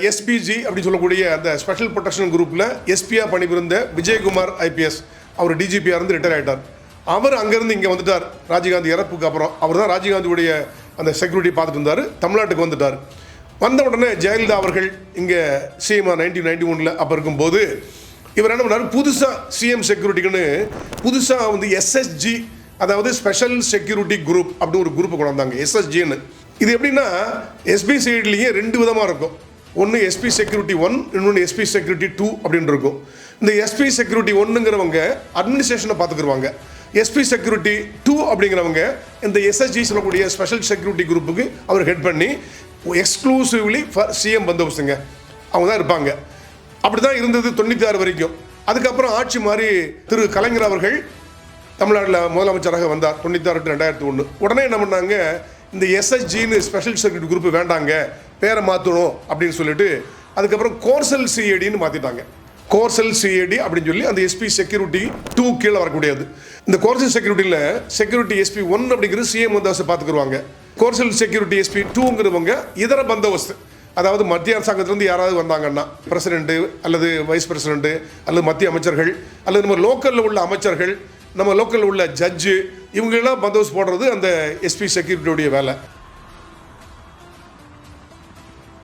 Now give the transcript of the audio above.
SPG அப்படி சொல்லக்கூடிய அந்த ஸ்பெஷல் ப்ரொடெக்ஷன் குரூப்பில் எஸ்பியாக பணிபுரிந்த விஜயகுமார் ஐபிஎஸ் அவர் டிஜிபியாக இருந்து ரிட்டையர் ஆகிட்டார். அவர் அங்கேருந்து இங்கே வந்துட்டார். ராஜீவ்காந்தி இறப்புக்கு அப்புறம் அவர் தான் ராஜீவ்காந்தியுடைய அந்த செக்யூரிட்டி பார்த்துட்டு இருந்தார். தமிழ்நாட்டுக்கு வந்துட்டார். வந்த உடனே ஜெயலலிதா அவர்கள் இங்கே சிஎம் 1991 அப்போ இருக்கும்போது இவர் என்ன பண்ணார், புதுசாக சிஎம் செக்யூரிட்டிக்குன்னு புதுசாக வந்து எஸ்எஸ்ஜி, அதாவது ஸ்பெஷல் செக்யூரிட்டி குரூப் அப்படின்னு ஒரு குரூப்பை கொண்டு வந்தாங்க, எஸ்எஸ்ஜின்னு. இது எப்படின்னா எஸ்பி சைட்லேயே 2 விதமாக இருக்கும். ஒன்று எஸ்பி செக்யூரிட்டி 1, இன்னொன்று எஸ்பி செக்யூரிட்டி 2 அப்படின்னு இருக்கும். இந்த எஸ்பி செக்யூரிட்டி 1ங்கிறவங்க அட்மினிஸ்ட்ரேஷனை பார்த்துக்குருவாங்க. எஸ்பி செக்யூரிட்டி 2 அப்படிங்கிறவங்க இந்த எஸ்எஸ்ஜி சொல்லக்கூடிய ஸ்பெஷல் செக்யூரிட்டி குரூப்புக்கு அவர் ஹெட் பண்ணி எக்ஸ்க்ளூசிவ்லி ஃபார் சிஎம் பந்தோபஸ்துங்க அவங்க தான் இருப்பாங்க. அப்படி தான் இருந்தது 96 வரைக்கும். அதுக்கப்புறம் ஆட்சி மாதிரி திரு கலைஞர் அவர்கள் தமிழ்நாட்டில் முதலமைச்சராக வந்தார் 96 to 2001. உடனே என்ன பண்ணாங்க, இந்த எஸ்எஸ்ஜின்னு ஸ்பெஷல் செக்யூரிட்டி குரூப் வேண்டாங்க, பேரை மாற்றணும் அப்படின்னு சொல்லிட்டு அதுக்கப்புறம் கோர்சல் சிஏடின்னு மாற்றிட்டாங்க. கோர்சல் சிஏடி அப்படின்னு சொல்லி அந்த எஸ்பி செக்யூரிட்டி 2 கீழே வரக்கூடியது. இந்த கோர்சல் செக்யூரிட்டியில் செக்யூரிட்டி எஸ்பி 1 அப்படிங்கிறது சிஎம் பந்தோபஸ்து பார்த்துக்குருவாங்க. கோர்சல் செக்யூரிட்டி எஸ்பி 2ங்கிறவங்க இதர பந்தோபஸ்து, அதாவது மத்திய அரசாங்கத்திலேருந்து யாராவது வந்தாங்கன்னா பிரசிடென்ட்டு அல்லது வைஸ் பிரசிடென்ட்டு அல்லது மத்திய அமைச்சர்கள் அல்லது நம்ம லோக்கலில் உள்ள அமைச்சர்கள், நம்ம லோக்கலில் உள்ள ஜட்ஜு, இவங்களெல்லாம் பந்தோபஸ்து போடுறது அந்த எஸ்பி செக்யூரிட்டியோடைய வேலை.